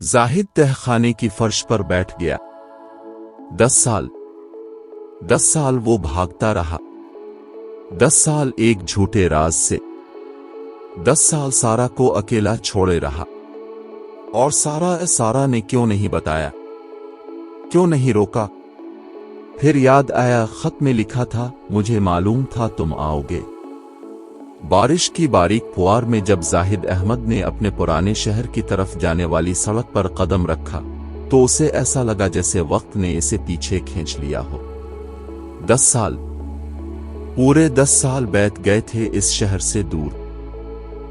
जाहिद तहखाने की फर्श पर बैठ गया। 10 साल वो भागता रहा। 10 साल एक झूठे राज से। 10 साल सारा को अकेला छोड़े रहा। और सारा ने क्यों नहीं बताया, क्यों नहीं रोका? फिर याद आया, खत में लिखा था, मुझे मालूम था तुम आओगे। बारिश की बारीक फुआर में जब जाहिद अहमद ने अपने पुराने शहर की तरफ जाने वाली सड़क पर कदम रखा तो उसे ऐसा लगा जैसे वक्त ने इसे पीछे खींच लिया हो। 10 साल, पूरे 10 साल बीत गए थे इस शहर से दूर,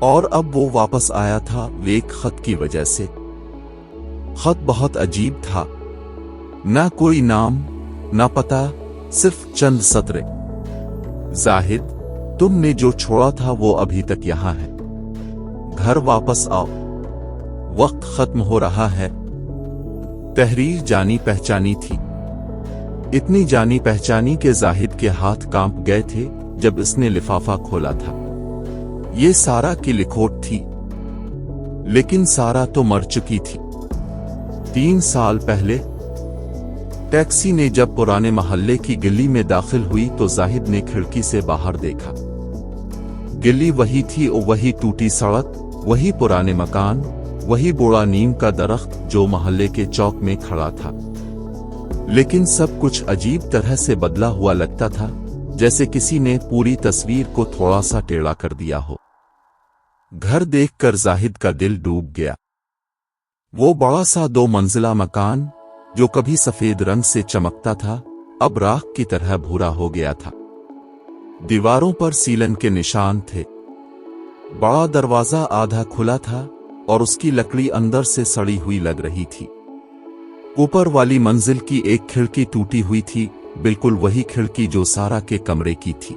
और अब वो वापस आया था एक खत की वजह से। खत बहुत अजीब था, ना कोई नाम ना पता, सिर्फ चंद सतरे। जाहिद, तुमने जो छोड़ा था वो अभी तक यहां है। घर वापस आओ, वक्त खत्म हो रहा है। तहरीर जानी पहचानी थी, इतनी जानी पहचानी के जाहिद के हाथ कांप गए थे जब इसने लिफाफा खोला था। ये सारा की लिखोट थी, लेकिन सारा तो मर चुकी थी 3 साल पहले। टैक्सी ने जब पुराने मोहल्ले की गली में दाखिल हुई तो जाहिद ने खिड़की से बाहर देखा। गली वही थी, वही टूटी सड़क, वही पुराने मकान, वही बूढ़ा नीम का दरख्त जो मोहल्ले के चौक में खड़ा था। लेकिन सब कुछ अजीब तरह से बदला हुआ लगता था, जैसे किसी ने पूरी तस्वीर को थोड़ा सा टेढ़ा कर दिया हो। घर देखकर जाहिद का दिल डूब गया। वो बड़ा सा 2 मंजिला मकान जो कभी सफेद रंग से चमकता था अब राख की तरह भूरा हो गया था। दीवारों पर सीलन के निशान थे। बड़ा दरवाजा आधा खुला था और उसकी लकड़ी अंदर से सड़ी हुई लग रही थी। ऊपर वाली मंजिल की एक खिड़की टूटी हुई थी, बिल्कुल वही खिड़की जो सारा के कमरे की थी।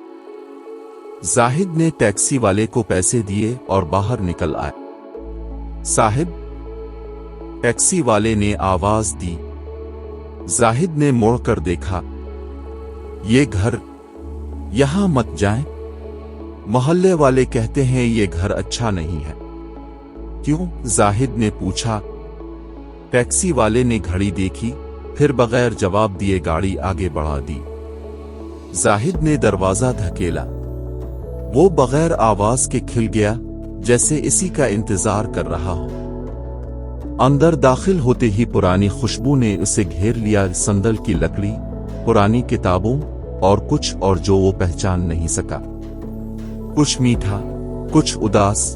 जाहिद ने टैक्सी वाले को पैसे दिए और बाहर निकल आए। साहिब, टैक्सी वाले ने आवाज दी। जाहिद ने मुड़कर देखा। ये घर, यहां मत जाएं, मोहल्ले वाले कहते हैं ये घर अच्छा नहीं है। क्यों? जाहिद ने पूछा। टैक्सी वाले ने घड़ी देखी, फिर बगैर जवाब दिए गाड़ी आगे बढ़ा दी। जाहिद ने दरवाजा धकेला। वो बगैर आवाज के खिल गया, जैसे इसी का इंतजार कर रहा हो। अंदर दाखिल होते ही पुरानी खुशबू ने उसे घेर लिया। संदल की लकड़ी, पुरानी किताबों और कुछ और जो वो पहचान नहीं सका। कुछ मीठा, कुछ उदास।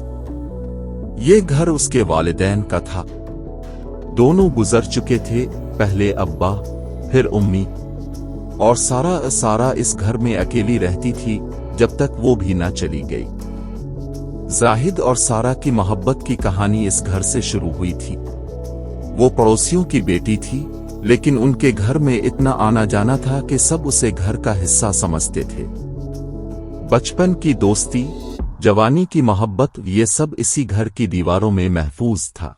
ये घर उसके वालिदैन का था। दोनों गुजर चुके थे, पहले अब्बा फिर उम्मी, और सारा इस घर में अकेली रहती थी जब तक वो भी ना चली गई। जाहिद और सारा की मोहब्बत की कहानी इस घर से शुरू हुई थी। वो पड़ोसियों की बेटी थी, लेकिन उनके घर में इतना आना जाना था कि सब उसे घर का हिस्सा समझते थे। बचपन की दोस्ती, जवानी की मोहब्बत, ये सब इसी घर की दीवारों में महफूज था।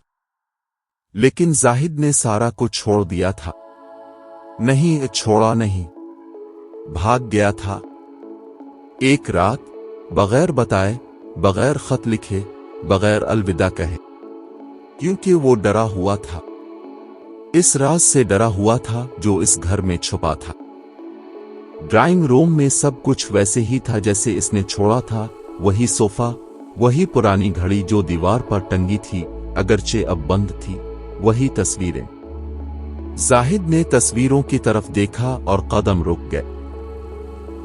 लेकिन जाहिद ने सारा को छोड़ दिया था। नहीं, छोड़ा नहीं, भाग गया था। एक रात, बगैर बताए, बगैर खत लिखे, बगैर अलविदा कहे, क्योंकि वो डरा हुआ था। इस राज से डरा हुआ था जो इस घर में छुपा था। ड्राइंग रूम में सब कुछ वैसे ही था जैसे इसने छोड़ा था। वही सोफा, वही पुरानी घड़ी जो दीवार पर टंगी थी, अगरचे अब बंद थी। वही तस्वीरें। जाहिद ने तस्वीरों की तरफ देखा और कदम रुक गए।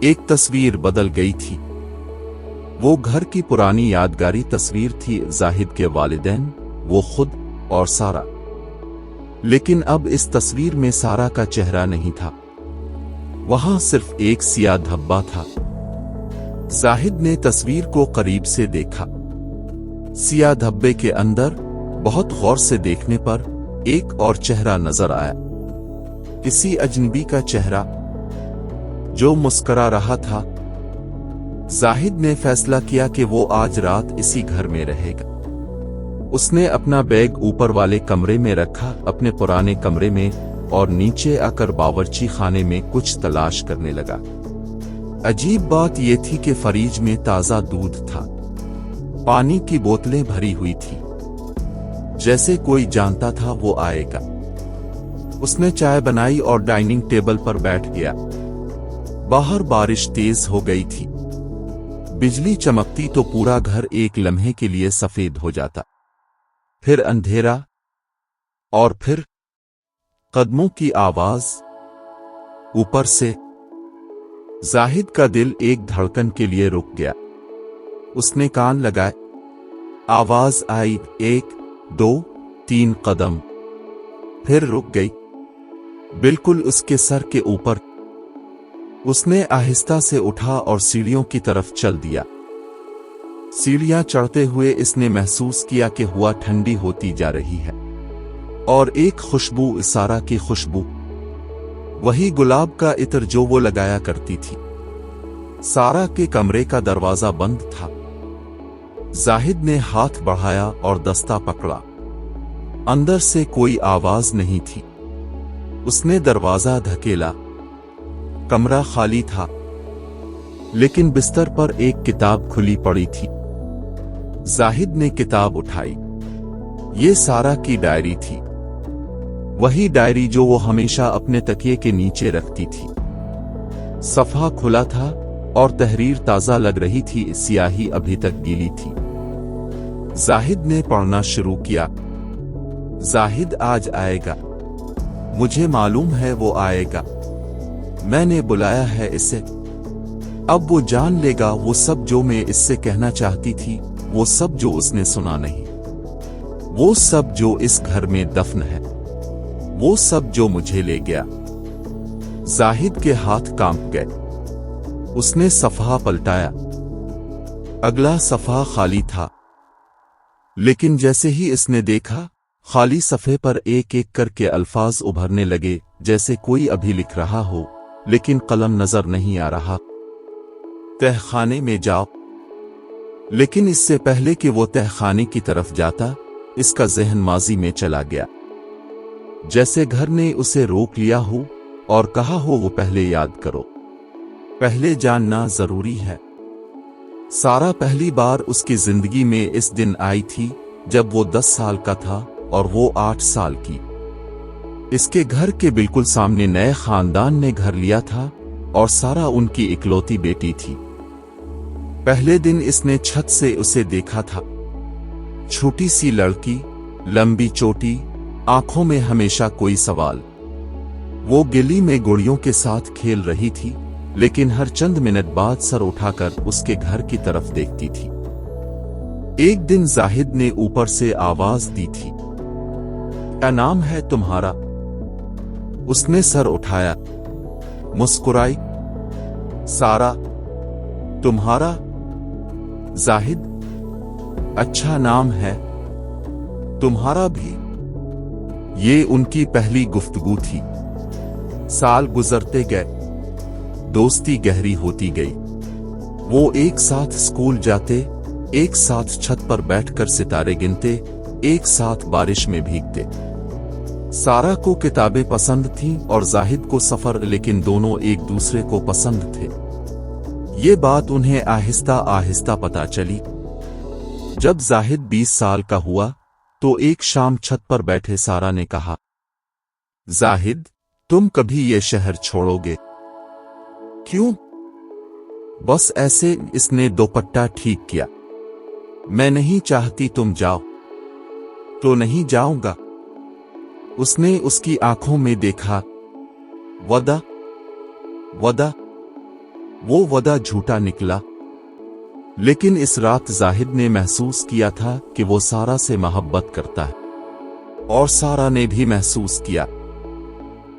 एक तस्वीर बदल गई थी। वो घर की पुरानी यादगारी तस्वीर थी, जाहिद के वालिदैन, वो खुद और सारा। लेकिन अब इस तस्वीर में सारा का चेहरा नहीं था। वहां सिर्फ एक सियाह धब्बा था। जाहिद ने तस्वीर को करीब से देखा। सियाह धब्बे के अंदर बहुत गौर से देखने पर एक और चेहरा नजर आया। किसी अजनबी का चेहरा जो मुस्कुरा रहा था। जाहिद ने फैसला किया कि वो आज रात इसी घर में रहेगा। उसने अपना बैग ऊपर वाले कमरे में रखा, अपने पुराने कमरे में, और नीचे आकर बावर्ची खाने में कुछ तलाश करने लगा। अजीब बात यह थी कि फ्रिज में ताजा दूध था, पानी की बोतलें भरी हुई थी, जैसे कोई जानता था वो आएगा। उसने चाय बनाई और डाइनिंग टेबल पर बैठ गया। बाहर बारिश तेज हो गई थी। बिजली चमकती तो पूरा घर एक लम्हे के लिए सफेद हो जाता, फिर अंधेरा, और फिर कदमों की आवाज ऊपर से। जाहिद का दिल एक धड़कन के लिए रुक गया। उसने कान लगाए। आवाज आई, 1 2 3 कदम, फिर रुक गई, बिल्कुल उसके सर के ऊपर। उसने आहिस्ता से उठा और सीढ़ियों की तरफ चल दिया। सीढ़ियां चढ़ते हुए इसने महसूस किया कि हवा ठंडी होती जा रही है, और एक खुशबू, सारा की खुशबू, वही गुलाब का इत्र जो वो लगाया करती थी। सारा के कमरे का दरवाजा बंद था। जाहिद ने हाथ बढ़ाया और दस्ता पकड़ा। अंदर से कोई आवाज नहीं थी। उसने दरवाजा धकेला। कमरा खाली था, लेकिन बिस्तर पर एक किताब खुली पड़ी थी। जाहिद ने किताब उठाई। ये सारा की डायरी थी, वही डायरी जो वो हमेशा अपने तकिए के नीचे रखती थी। सफ़ा खुला था और तहरीर ताज़ा लग रही थी, स्याही अभी तक गीली थी। जाहिद ने पढ़ना शुरू किया। जाहिद आज आएगा, मुझे मालूम है वो आएगा। मैंने बुलाया है इसे। अब वो जान लेगा वो सब जो मैं इससे कहना चाहती थी, वो सब जो उसने सुना नहीं, वो सब जो इस घर में दफन है, वो सब जो मुझे ले गया। जाहिद के हाथ कांप गए। उसने सफ़हा पलटाया। अगला सफ़हा खाली था, लेकिन जैसे ही इसने देखा, खाली सफ़े पर एक एक करके अल्फाज उभरने लगे, जैसे कोई अभी लिख रहा हो, लेकिन कलम नजर नहीं आ रहा। तहखाने में जाओ। लेकिन इससे पहले कि वो तहखाने की तरफ जाता, इसका जहन माजी में चला गया, जैसे घर ने उसे रोक लिया हो और कहा हो वो पहले याद करो, पहले जानना जरूरी है। सारा पहली बार उसकी जिंदगी में इस दिन आई थी जब वो 10 साल का था और वो 8 साल की। इसके घर के बिल्कुल सामने नए खानदान ने घर लिया था और सारा उनकी इकलौती बेटी थी। पहले दिन इसने छत से उसे देखा था। छोटी सी लड़की, लंबी चोटी, आंखों में हमेशा कोई सवाल। वो गिली में गुड़ियों के साथ खेल रही थी, लेकिन हर चंद मिनट बाद सर उठाकर उसके घर की तरफ देखती थी। एक दिन जाहिद ने ऊपर से आवाज दी थी, क्या नाम है तुम्हारा? उसने सर उठाया, मुस्कुराई। सारा। तुम्हारा? जाहिद, अच्छा नाम है, तुम्हारा भी। ये उनकी पहली गुफ्तगू थी। साल गुजरते गए, दोस्ती गहरी होती गई। वो एक साथ स्कूल जाते, एक साथ छत पर बैठकर सितारे गिनते, एक साथ बारिश में भीगते। सारा को किताबें पसंद थीं और जाहिद को सफर, लेकिन दोनों एक दूसरे को पसंद थे। ये बात उन्हें आहिस्ता आहिस्ता पता चली। जब जाहिद 20 साल का हुआ तो एक शाम छत पर बैठे सारा ने कहा, जाहिद, तुम कभी ये शहर छोड़ोगे? क्यों? बस ऐसे। इसने दोपट्टा ठीक किया। मैं नहीं चाहती तुम जाओ। तो नहीं जाऊंगा। उसने उसकी आंखों में देखा। वदा, वदा। वो वदा झूठा निकला। लेकिन इस रात जाहिद ने महसूस किया था कि वो सारा से मोहब्बत करता है, और सारा ने भी महसूस किया।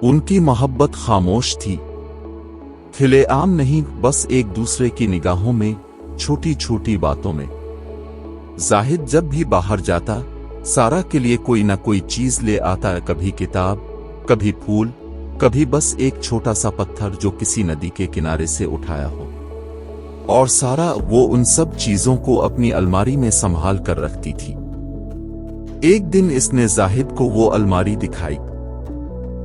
उनकी मोहब्बत खामोश थी, खुलेआम नहीं, बस एक दूसरे की निगाहों में, छोटी छोटी बातों में। जाहिद जब भी बाहर जाता, सारा के लिए कोई ना कोई चीज ले आता, कभी किताब, कभी फूल, कभी बस एक छोटा सा पत्थर जो किसी नदी के किनारे से उठाया हो। और सारा वो उन सब चीजों को अपनी अलमारी में संभाल कर रखती थी। एक दिन इसने जाहिद को वो अलमारी दिखाई।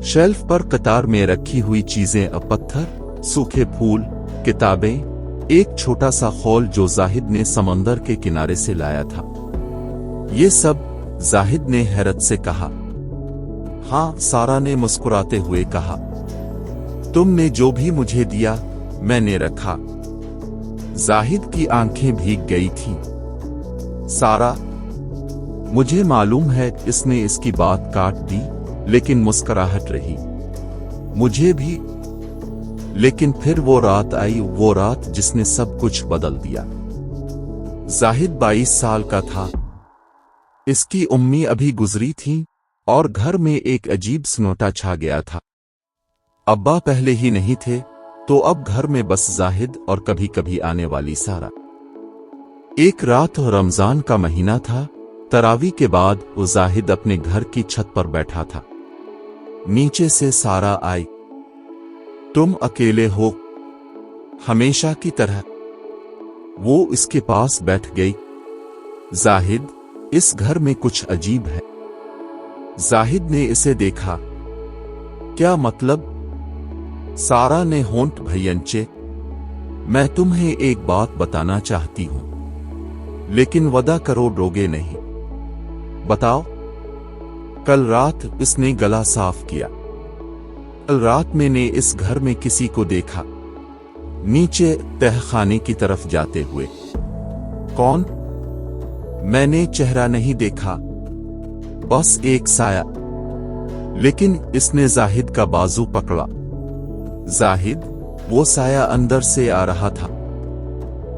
शेल्फ पर कतार में रखी हुई चीजें, पत्थर, सूखे फूल, किताबें, एक छोटा सा खौल जो जाहिद ने समंदर के किनारे से लाया था। ये सब जाहिद ने हैरत से कहा। हाँ, सारा ने मुस्कुराते हुए कहा। तुमने जो भी मुझे दिया मैंने रखा। जाहिद की आंखें भीग गई थीं। सारा, मुझे मालूम है इसने इसकी बात काट दी, लेकिन मुस्कुराहट रही। मुझे भी। लेकिन फिर वो रात आई, वो रात जिसने सब कुछ बदल दिया। जाहिद 22 साल का था। इसकी उम्मी अभी गुजरी थी और घर में एक अजीब सन्नाटा छा गया था। अब्बा पहले ही नहीं थे, तो अब घर में बस जाहिद और कभी कभी आने वाली सारा। एक रात रमजान का महीना था। तरावी के बाद वो जाहिद अपने घर की छत पर बैठा था। नीचे से सारा आई। तुम अकेले हो? हमेशा की तरह। वो इसके पास बैठ गई। जाहिद, इस घर में कुछ अजीब है। जाहिद ने इसे देखा। क्या मतलब? सारा ने होंठ भैयंचे। मैं तुम्हें एक बात बताना चाहती हूं, लेकिन वदा करो रोगे नहीं। बताओ। कल रात इसने गला साफ किया। कल रात मैंने इस घर में किसी को देखा, नीचे तहखाने की तरफ जाते हुए। कौन? मैंने चेहरा नहीं देखा, बस एक साया। लेकिन इसने जाहिद का बाजू पकड़ा। जाहिद, वो साया अंदर से आ रहा था,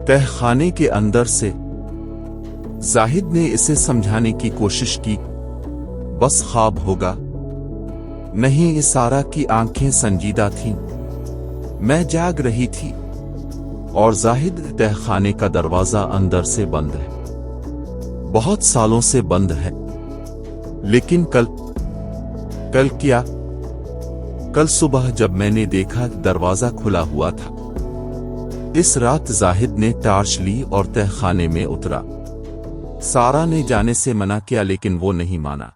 तहखाने के अंदर से। जाहिद ने इसे समझाने की कोशिश की, बस ख्वाब होगा। नहीं, सारा की आंखें संजीदा थीं। मैं जाग रही थी और जाहिद, तहखाने का दरवाजा अंदर से बंद है, बहुत सालों से बंद है। लेकिन कल क्या? कल सुबह जब मैंने देखा दरवाजा खुला हुआ था। इस रात जाहिद ने टार्च ली और तहखाने में उतरा। सारा ने जाने से मना किया, लेकिन वो नहीं माना।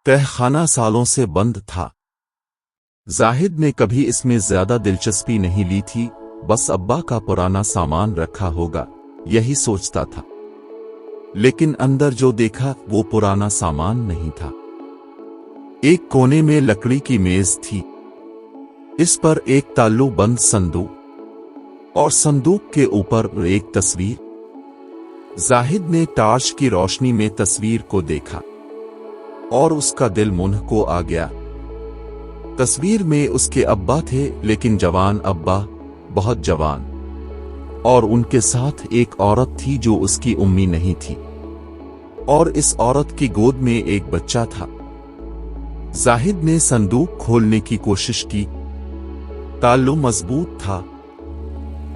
तहखाना सालों से बंद था। जाहिद ने कभी इसमें ज्यादा दिलचस्पी नहीं ली थी, बस अब्बा का पुराना सामान रखा होगा, यही सोचता था। लेकिन अंदर जो देखा वो पुराना सामान नहीं था। एक कोने में लकड़ी की मेज थी, इस पर एक ताल्लू बंद संदूक और संदूक के ऊपर एक तस्वीर। जाहिद ने टार्च की रोशनी में तस्वीर को देखा और उसका दिल मुंह को आ गया। तस्वीर में उसके अब्बा थे, लेकिन जवान अब्बा, बहुत जवान। और उनके साथ एक औरत थी जो उसकी उम्मी नहीं थी, और इस औरत की गोद में एक बच्चा था। जाहिद ने संदूक खोलने की कोशिश की। ताल्लू मजबूत था।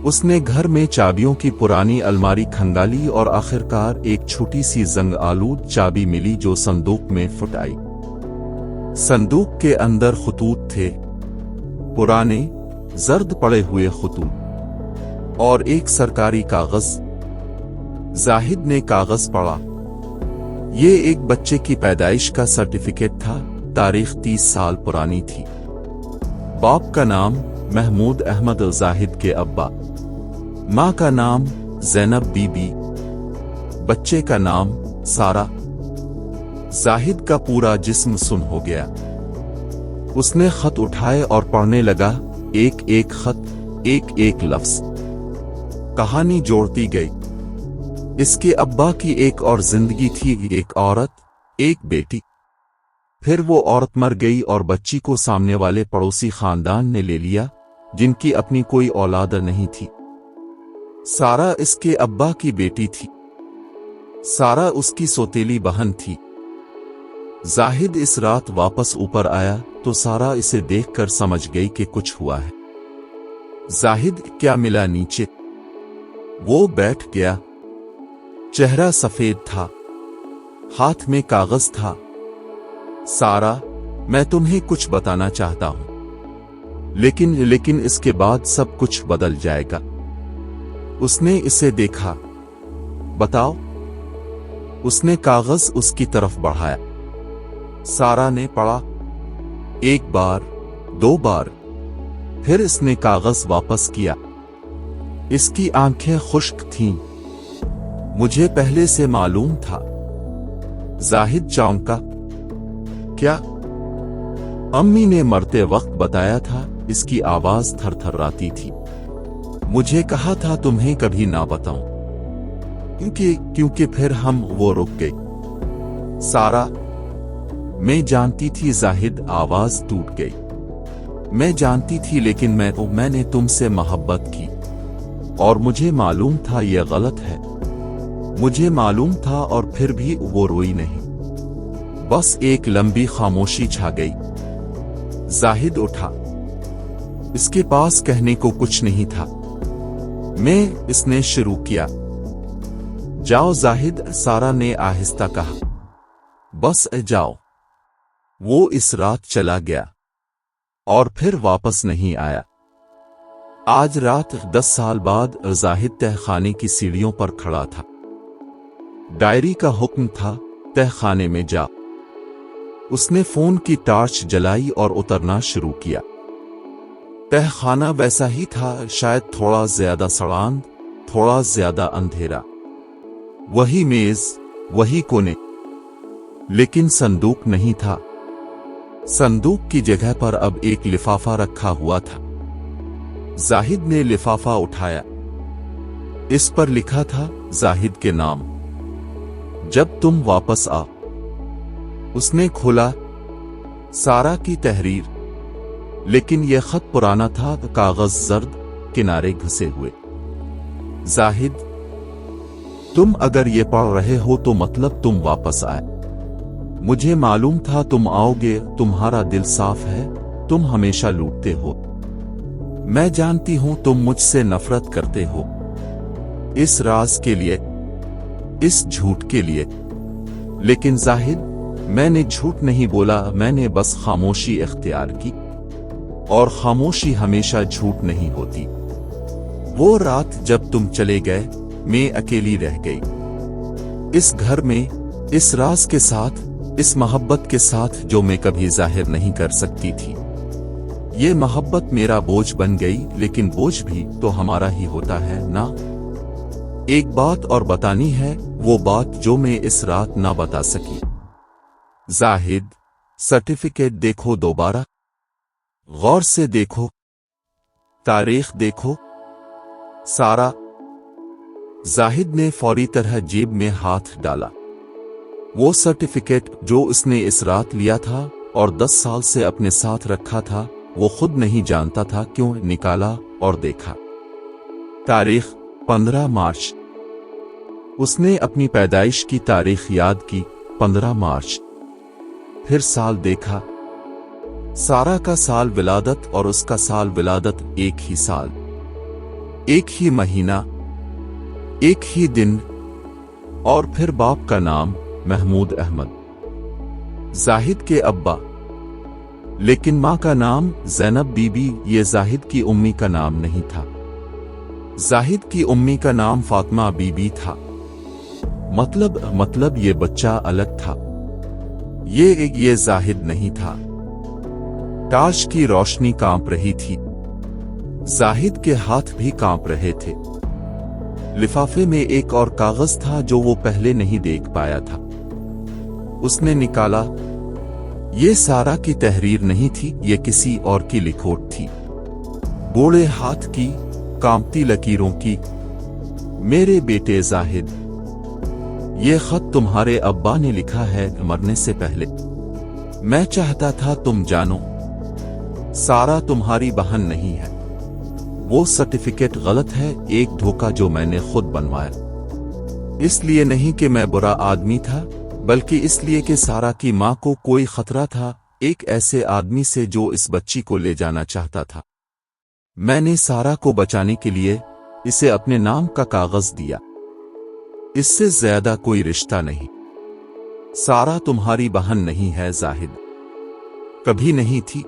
उसने घर में चाबियों की पुरानी अलमारी खंगाली और आखिरकार एक छोटी सी जंग आलूद चाबी मिली जो संदूक में फुट आई। संदूक के अंदर खतूत थे, पुराने जर्द पड़े हुए खतूत, और एक सरकारी कागज। जाहिद ने कागज पढ़ा। ये एक बच्चे की पैदाइश का सर्टिफिकेट था, तारीख 30 साल पुरानी थी। बाप का नाम महमूद अहमद, जाहिद के अब्बा। माँ का नाम ज़ैनब बीबी, बच्चे का नाम सारा। जाहिद का पूरा जिस्म सुन हो गया। उसने खत उठाए और पढ़ने लगा, एक एक खत, एक एक लफ्ज। कहानी जोड़ती गई। इसके अब्बा की एक और जिंदगी थी, एक औरत, एक बेटी। फिर वो औरत मर गई और बच्ची को सामने वाले पड़ोसी खानदान ने ले लिया, जिनकी अपनी कोई औलाद नहीं थी। सारा इसके अब्बा की बेटी थी। सारा उसकी सौतेली बहन थी। जाहिद इस रात वापस ऊपर आया तो सारा इसे देखकर समझ गई कि कुछ हुआ है। जाहिद, क्या मिला नीचे? वो बैठ गया। चेहरा सफेद था, हाथ में कागज था। सारा, मैं तुम्हें कुछ बताना चाहता हूं, लेकिन इसके बाद सब कुछ बदल जाएगा। उसने इसे देखा। बताओ। उसने कागज उसकी तरफ बढ़ाया। सारा ने पढ़ा, एक बार, दो बार। फिर इसने कागज वापस किया। इसकी आंखें खुश्क थीं। मुझे पहले से मालूम था। जाहिद चौंका। क्या? अम्मी ने मरते वक्त बताया था। इसकी आवाज थरथराती थी। मुझे कहा था तुम्हें कभी ना बताऊं, क्योंकि फिर हम वो रुक गए। सारा, मैं जानती थी। जाहिद आवाज टूट गई। मैं जानती थी, लेकिन मैंने तुमसे मोहब्बत की और मुझे मालूम था यह गलत है। मुझे मालूम था और फिर भी वो रोई नहीं। बस एक लंबी खामोशी छा गई। जाहिद उठा। इसके पास कहने को कुछ नहीं था। इसने शुरू किया। जाओ जाहिद, सारा ने आहिस्ता कहा। बस जाओ। वो इस रात चला गया और फिर वापस नहीं आया। आज रात 10 साल बाद जाहिद तहखाने की सीढ़ियों पर खड़ा था। डायरी का हुक्म था, तहखाने में जा। उसने फोन की टार्च जलाई और उतरना शुरू किया। तहखाना वैसा ही था, शायद थोड़ा ज्यादा सड़ांध, थोड़ा ज्यादा अंधेरा। वही मेज, वही कोने, लेकिन संदूक नहीं था। संदूक की जगह पर अब एक लिफाफा रखा हुआ था। जाहिद ने लिफाफा उठाया। इस पर लिखा था, जाहिद के नाम, जब तुम वापस आ। उसने खोला। सारा की तहरीर, लेकिन यह खत पुराना था, कागज जर्द, किनारे घिसे हुए। जाहिद, तुम अगर ये पढ़ रहे हो तो मतलब तुम वापस आए। मुझे मालूम था तुम आओगे। तुम्हारा दिल साफ है। तुम हमेशा लूटते हो। मैं जानती हूं तुम मुझसे नफरत करते हो, इस राज के लिए, इस झूठ के लिए। लेकिन जाहिद, मैंने झूठ नहीं बोला। मैंने बस खामोशी इख्तियार की, और खामोशी हमेशा झूठ नहीं होती। वो रात जब तुम चले गए, मैं अकेली रह गई। इस घर में, इस राज के साथ, इस मोहब्बत के साथ जो मैं कभी जाहिर नहीं कर सकती थी। ये मोहब्बत मेरा बोझ बन गई, लेकिन बोझ भी तो हमारा ही होता है ना। एक बात और बतानी है, वो बात जो मैं इस रात ना बता सकी। जाहिद, सर्टिफिकेट देखो दोबारा, गौर से देखो, तारीख देखो। सारा। जाहिद ने फौरी तरह जेब में हाथ डाला। वो सर्टिफिकेट जो उसने इस रात लिया था और 10 साल से अपने साथ रखा था, वो खुद नहीं जानता था क्यों निकाला और देखा। तारीख 15 मार्च। उसने अपनी पैदाइश की तारीख याद की, 15 मार्च। फिर साल देखा। सारा का साल विलादत और उसका साल विलादत एक ही साल, एक ही महीना, एक ही दिन। और फिर बाप का नाम महमूद अहमद, जाहिद के अब्बा। लेकिन मां का नाम ज़ैनब बीबी। ये जाहिद की उम्मी का नाम नहीं था। जाहिद की उम्मी का नाम फातिमा बीबी था। मतलब ये बच्चा अलग था। ये जाहिद नहीं था। टार्च की रोशनी कांप रही थी। जाहिद के हाथ भी कांप रहे थे। लिफाफे में एक और कागज था जो वो पहले नहीं देख पाया था। उसने निकाला। ये सारा की तहरीर नहीं थी, ये किसी और की लिखोट थी। बूढ़े हाथ की, कांपती लकीरों की। मेरे बेटे जाहिद, ये खत तुम्हारे अब्बा ने लिखा है मरने से पहले। मैं चाहता था तुम जानो, सारा तुम्हारी बहन नहीं है। वो सर्टिफिकेट गलत है, एक धोखा जो मैंने खुद बनवाया। इसलिए नहीं कि मैं बुरा आदमी था, बल्कि इसलिए कि सारा की मां को कोई खतरा था, एक ऐसे आदमी से जो इस बच्ची को ले जाना चाहता था। मैंने सारा को बचाने के लिए इसे अपने नाम का कागज दिया। इससे ज्यादा कोई रिश्ता नहीं। सारा तुम्हारी बहन नहीं है जाहिद, कभी नहीं थी।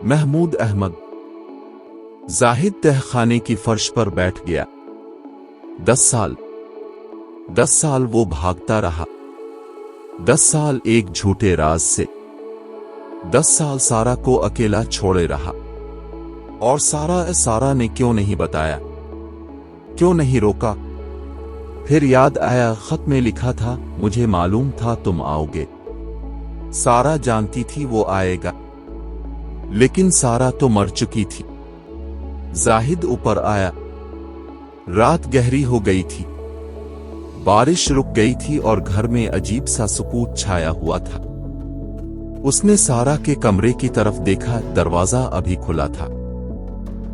महमूद अहमद। जाहिद तहखाने की फर्श पर बैठ गया। 10 साल वो भागता रहा। 10 साल एक झूठे राज से। 10 साल सारा को अकेला छोड़े रहा। और सारा ने क्यों नहीं बताया, क्यों नहीं रोका? फिर याद आया खत में लिखा था, मुझे मालूम था तुम आओगे। सारा जानती थी वो आएगा, लेकिन सारा तो मर चुकी थी। जाहिद ऊपर आया। रात गहरी हो गई थी, बारिश रुक गई थी और घर में अजीब सा सुकून छाया हुआ था। उसने सारा के कमरे की तरफ देखा। दरवाजा अभी खुला था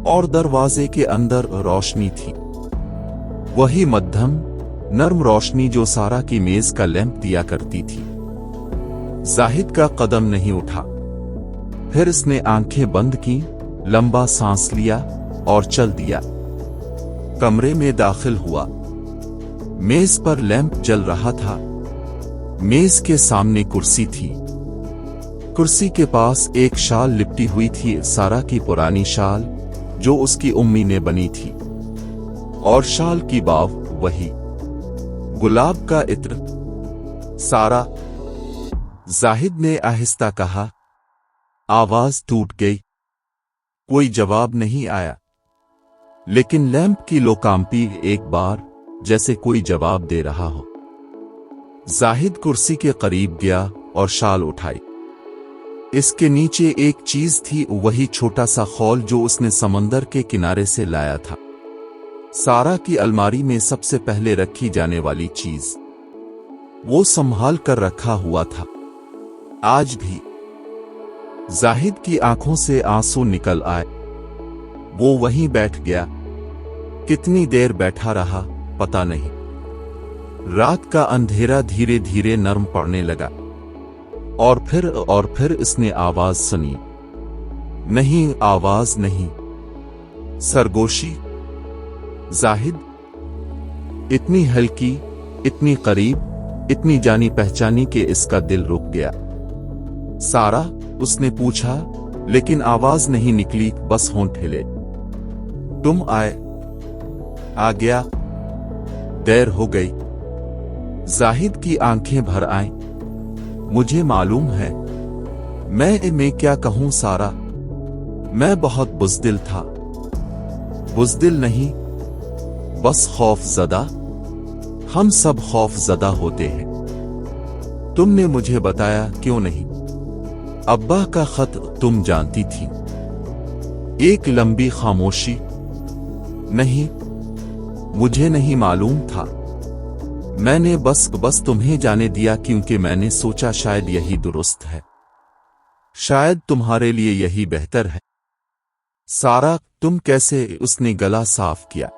और दरवाजे के अंदर रोशनी थी, वही मध्यम नर्म रोशनी जो सारा की मेज का लैंप दिया करती थी। जाहिद का कदम नहीं उठा। फिर उसने आंखें बंद की, लंबा सांस लिया और चल दिया। कमरे में दाखिल हुआ। मेज पर लैंप जल रहा था। मेज के सामने कुर्सी थी। कुर्सी के पास एक शाल लिपटी हुई थी, सारा की पुरानी शाल जो उसकी उम्मी ने बनी थी, और शाल की बाव वही गुलाब का इत्र। सारा, जाहिद ने आहिस्ता कहा। आवाज टूट गई। कोई जवाब नहीं आया, लेकिन लैंप की लो कांपी एक बार, जैसे कोई जवाब दे रहा हो। जाहिद कुर्सी के करीब गया और शाल उठाई। इसके नीचे एक चीज थी, वही छोटा सा खौल जो उसने समंदर के किनारे से लाया था। सारा की अलमारी में सबसे पहले रखी जाने वाली चीज, वो संभाल कर रखा हुआ था। आज भी जाहिद की आंखों से आंसू निकल आए। वो वहीं बैठ गया। कितनी देर बैठा रहा पता नहीं। रात का अंधेरा धीरे धीरे नरम पड़ने लगा, और फिर इसने आवाज सुनी। नहीं, आवाज नहीं, सरगोशी। जाहिद, इतनी हल्की, इतनी करीब, इतनी जानी पहचानी कि इसका दिल रुक गया। सारा, उसने पूछा, लेकिन आवाज नहीं निकली, बस होंठ हिले। तुम आए। आ गया। देर हो गई। जाहिद की आंखें भर आईं। मुझे मालूम है। मैं क्या कहूं सारा, मैं बहुत बुज़दिल था। बुज़दिल नहीं, बस खौफज़दा। हम सब खौफज़दा होते हैं। तुमने मुझे बताया क्यों नहीं? अब्बा का खत तुम जानती थी। एक लंबी खामोशी। नहीं, मुझे नहीं मालूम था। मैंने बस तुम्हें जाने दिया, क्योंकि मैंने सोचा शायद यही दुरुस्त है, शायद तुम्हारे लिए यही बेहतर है। सारा, तुम कैसे? उसने गला साफ किया।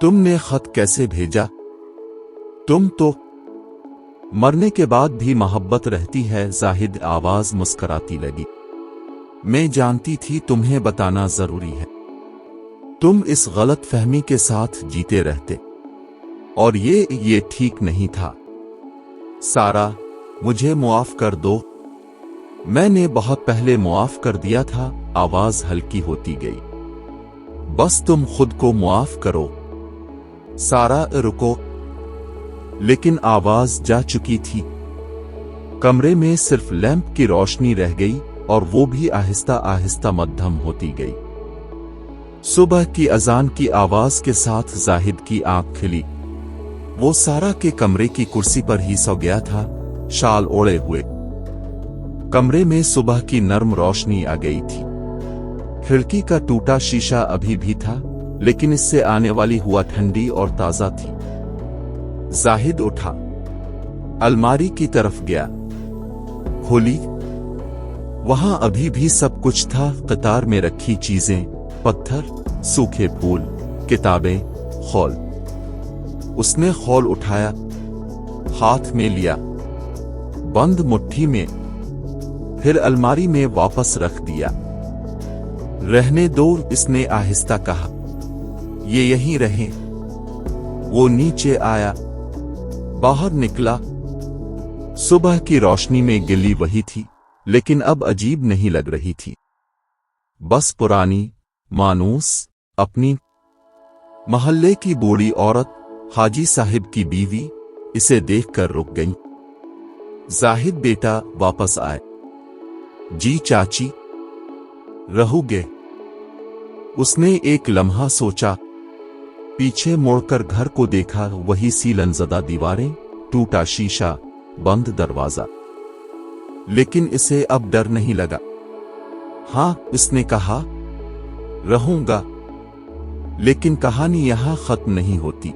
तुमने खत कैसे भेजा? तुम तो मरने के बाद भी मोहब्बत रहती है। जाहिद आवाज मुस्कराती लगी। मैं जानती थी तुम्हें बताना जरूरी है। तुम इस गलत फहमी के साथ जीते रहते, और ये ठीक नहीं था। सारा, मुझे मुआफ कर दो। मैंने बहुत पहले मुआफ कर दिया था। आवाज हल्की होती गई। बस तुम खुद को मुआफ करो। सारा, रुको। लेकिन आवाज जा चुकी थी। कमरे में सिर्फ लैंप की रोशनी रह गई, और वो भी आहिस्ता आहिस्ता मध्यम होती गई। सुबह की अजान की आवाज के साथ जाहिद की आंख खिली। वो सारा के कमरे की कुर्सी पर ही सो गया था, शाल ओढ़े हुए। कमरे में सुबह की नर्म रोशनी आ गई थी। खिड़की का टूटा शीशा अभी भी था, लेकिन इससे आने वाली हवा ठंडी और ताजा थी। जाहिद उठा, अलमारी की तरफ गया, खोली। वहां अभी भी सब कुछ था। कतार में रखी चीजें, पत्थर, सूखे फूल, किताबें, खौल। उसने खौल उठाया, हाथ में लिया, बंद मुट्ठी में, फिर अलमारी में वापस रख दिया। रहने दो, इसने आहिस्ता कहा। ये यहीं रहे। वो नीचे आया, बाहर निकला। सुबह की रोशनी में गिल्ली वही थी, लेकिन अब अजीब नहीं लग रही थी। बस पुरानी, मानूस, अपनी। महल्ले की बूढ़ी औरत, हाजी साहिब की बीवी, इसे देखकर रुक गई। जाहिद बेटा, वापस आए। जी चाची, रहोगे? उसने एक लम्हा सोचा, पीछे मुड़कर घर को देखा, वही सीलनज़दा दीवारें, टूटा शीशा, बंद दरवाजा। लेकिन इसे अब डर नहीं लगा। हाँ, इसने कहा, रहूंगा। लेकिन कहानी यहां खत्म नहीं होती।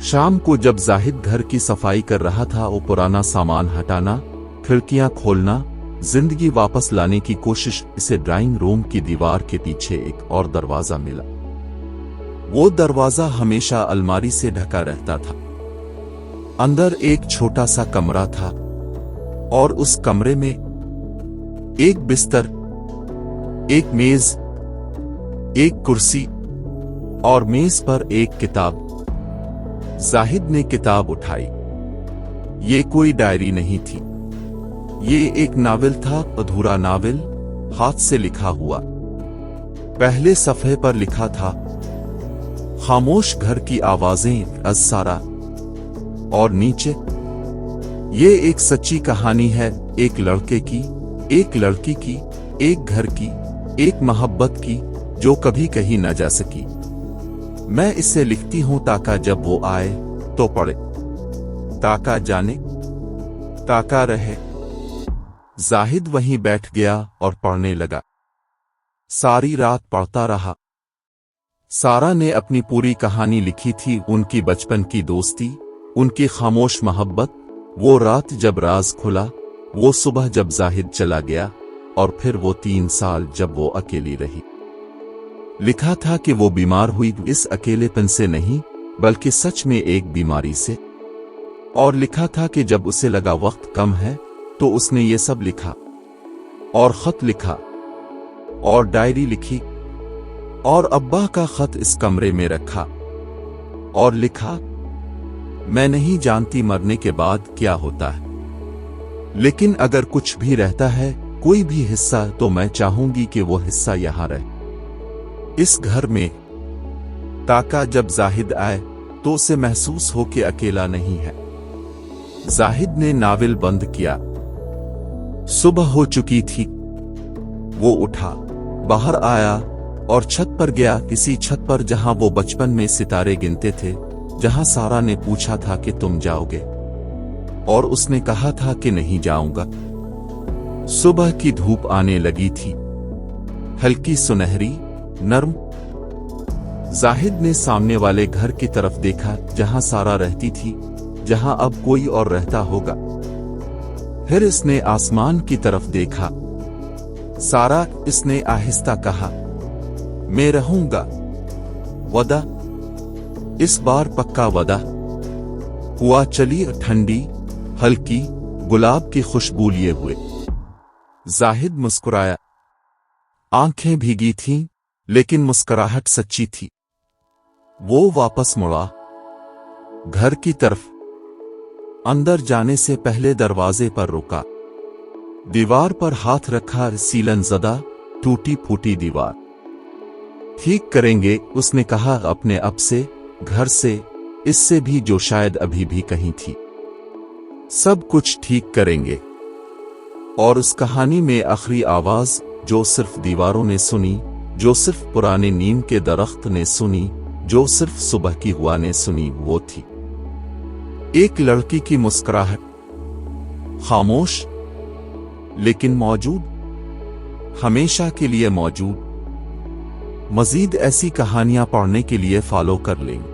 शाम को जब जाहिद घर की सफाई कर रहा था, वो पुराना सामान हटाना, खिड़कियां खोलना, जिंदगी वापस लाने की कोशिश, इसे ड्राइंग रूम की दीवार के पीछे एक और दरवाजा मिला। वो दरवाजा हमेशा अलमारी से ढका रहता था। अंदर एक छोटा सा कमरा था और उस कमरे में एक बिस्तर, एक मेज, एक कुर्सी और मेज पर एक किताब। जाहिद ने किताब उठाई। ये कोई डायरी नहीं थी, ये एक नावल था, अधूरा नावल, हाथ से लिखा हुआ। पहले सफ़े पर लिखा था, खामोश घर की आवाजें अज सारा। और नीचे, ये एक सच्ची कहानी है, एक लड़के की, एक लड़की की, एक घर की, एक मोहब्बत की, जो कभी कहीं न जा सकी। मैं इसे लिखती हूं ताकि जब वो आए तो पढ़े, ताका जाने, ताका रहे। जाहिद वहीं बैठ गया और पढ़ने लगा। सारी रात पढ़ता रहा। सारा ने अपनी पूरी कहानी लिखी थी, उनकी बचपन की दोस्ती, उनकी खामोश मोहब्बत, वो रात जब राज खुला, वो सुबह जब जाहिद चला गया, और फिर वो 3 साल जब वो अकेली रही। लिखा था कि वो बीमार हुई, इस अकेलेपन से नहीं बल्कि सच में एक बीमारी से। और लिखा था कि जब उसे लगा वक्त कम है तो उसने ये सब लिखा, और खत लिखा, और डायरी लिखी, और अब्बा का खत इस कमरे में रखा, और लिखा, मैं नहीं जानती मरने के बाद क्या होता है, लेकिन अगर कुछ भी रहता है, कोई भी हिस्सा, तो मैं चाहूंगी कि वो हिस्सा यहां रहे, इस घर में, ताकि जब जाहिद आए तो उसे महसूस हो कि अकेला नहीं है। जाहिद ने नावल बंद किया। सुबह हो चुकी थी। वो उठा, बाहर आया और छत पर गया, किसी छत पर जहां वो बचपन में सितारे गिनते थे, जहां सारा ने पूछा था कि तुम जाओगे, और उसने कहा था कि नहीं जाऊंगा। सुबह की धूप आने लगी थी, हल्की सुनहरी, नर्म। जाहिद ने सामने वाले घर की तरफ देखा जहां सारा रहती थी, जहां अब कोई और रहता होगा। फिर इसने आसमान की तरफ देखा। सारा, इसने आहिस्ता कहा, मैं रहूंगा, वदा। इस बार पक्का वदा हुआ। चली ठंडी, हल्की, गुलाब की खुशबू लिए हुए। जाहिद मुस्कुराया। आंखें भीगी थीं, लेकिन मुस्कुराहट सच्ची थी। वो वापस मुड़ा घर की तरफ। अंदर जाने से पहले दरवाजे पर रुका। दीवार पर हाथ रखा, सीलन-ज़दा, टूटी फूटी दीवार। ठीक करेंगे, उसने कहा अपने अब से, घर से, इससे भी जो शायद अभी भी कहीं थी। सब कुछ ठीक करेंगे। और उस कहानी में आखिरी आवाज जो सिर्फ दीवारों ने सुनी, जो सिर्फ पुराने नीम के दरख्त ने सुनी, जो सिर्फ सुबह की हवा ने सुनी, वो थी एक लड़की की मुस्कुराहट, खामोश लेकिन मौजूद, हमेशा के लिए मौजूद। मजीद ऐसी कहानियां पढ़ने के लिए फॉलो कर लें।